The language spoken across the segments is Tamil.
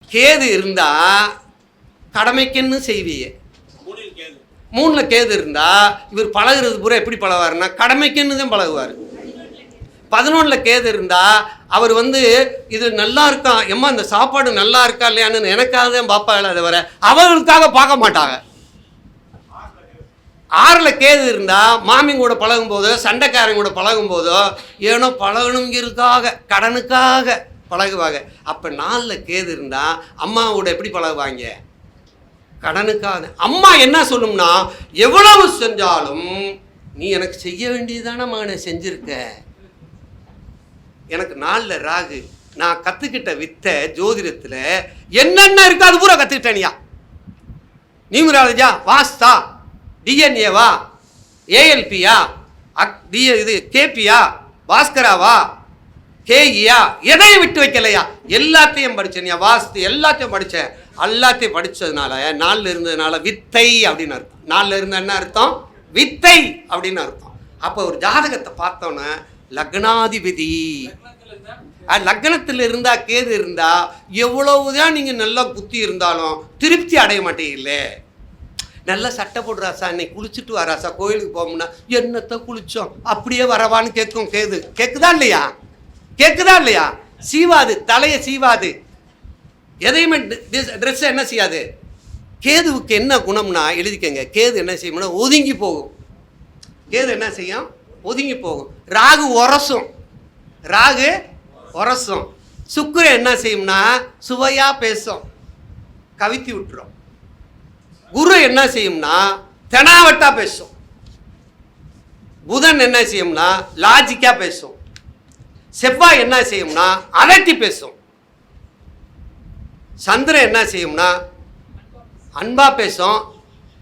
கேது இருந்தா கடமைக்குன்னு செய்வியே. 3ல் கேது இருந்தா இவர் பழகுறது பூரா எப்படி பழகுவாருன்னா கடமைக்குன்னு தான் பழகுவார். 11ல் கேது இருந்தா அவர் இது நல்லா இருக்கான், எம்மா இந்த சாப்பாடு நல்லா இருக்கா இல்லையான்னு எனக்காக தான் பார்ப்பாங்களே தவிர அவர்களுக்காக பார்க்க மாட்டாங்க. 6ல் கேது இருந்தா மாமிங்க கூட பழகும் போதோ சண்டைக்காரங்க கூட பழகும் போதோ ஏனோ பழகணுங்கிறதுக்காக கடனுக்காக பழகுவாங்க. அப்போ 4ல் கேது இருந்தா அம்மாவோட எப்படி பழகுவாங்க? கடனுக்காக. அம்மா என்ன சொல்லும்னா, எவ்வளவு செஞ்சாலும் நீ எனக்கு செய்ய வேண்டியதான மகனை செஞ்சிருக்க. எனக்கு 4ல் ராகு, நான் கற்றுக்கிட்ட வித்தை ஜோதிடத்தில் என்னென்ன இருக்கு அது பூரா கற்றுக்கிட்டேனியா. நியூமராலஜியா, வாஸ்தா, டிஎன்ஏவா, ஏஎல்பியா, இது கேபியா, பாஸ்கராவா, கேஇயா, எதையும் விட்டு வைக்கலையா, எல்லாத்தையும் படித்தேன்யா. வாஸ்து எல்லாத்தையும் படித்தேன். எல்லாத்தையும் படித்ததுனால 4ல் இருந்ததுனால வித்தை அப்படின்னு அர்த்தம். 4ல் இருந்த என்ன அர்த்தம்? வித்தை அப்படின்னு அர்த்தம். அப்போ ஒரு ஜாதகத்தை பார்த்தோன்னே லக்னாதிபதி லக்னத்தில் இருந்தா கேது இருந்தா எவ்வளவுதான் நீங்கள் நல்லா புத்தி இருந்தாலும் திருப்தி அடைய மாட்டீங்களே. நல்லா சட்டை போடுறாசா, இன்னைக்கு குளிச்சுட்டு வராசா, கோயிலுக்கு போகணும்னா என்னத்தை குளிச்சோம் அப்படியே வரவான்னு கேட்கும் கேது. கேட்குதா இல்லையா? கேட்குதா இல்லையா? சீவாது, தலையை சீவாது, எதையுமே ட்ரெஸ்ஸை என்ன செய்யாது. கேதுவுக்கு என்ன குணம்னா எழுதிக்கங்க, கேது என்ன செய்யும்னா ஒதுங்கி போகும். கேது என்ன செய்யும்? ஒதுங்கி போகும். ராகு உரசும், ராகு உரசும். சுக்கிரன் என்ன செய்யும்னா சுவையாக பேசும், கவித்தி விட்டுரும். குரு என்ன செய்யும்னா தெனாவட்டா பேசும். புதன் என்ன செய்யும்னா லாஜிக்கா பேசும். செவ்வாய் என்ன செய்யும்னா அதட்டி பேசும். சந்திரன் என்ன செய்யும்னா அன்பா பேசும்.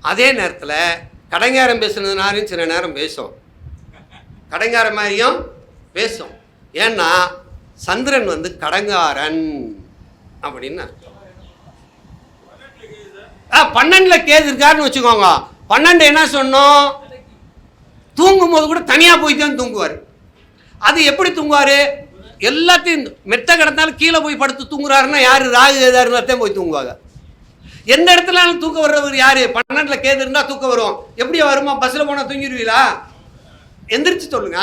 அதே நேரத்தில் கடங்காரம் பேசுனதுனாலும் சில நேரம் பேசும், கடங்கார மாதிரியும் பேசும். ஏன்னா சந்திரன் கடங்காரன் அப்படின்னு அர்த்தம். 12ல் கேது இருக்காருன்னு வச்சுக்கோங்க. 12 என்ன சொன்னோம்? தூங்கும் போது கூட தனியாக போய் தான் தூங்குவார். அது எப்படி தூங்குவார்? எல்லாத்தையும் மெத்த கிடந்தாலும் கீழே போய் படுத்து தூங்குறாருன்னா யார்? ராகு கேதா இருந்தால் போய் தூங்குவாங்க. எந்த இடத்துலனாலும் தூக்கம் வர்றவர் யார்? 12ல் கேது இருந்தால் தூக்கம் வரும். எப்படி வருமா? பஸ்ஸில் போனால் தூங்கிடுவீங்களா? எந்திரிச்சு சொல்லுங்க.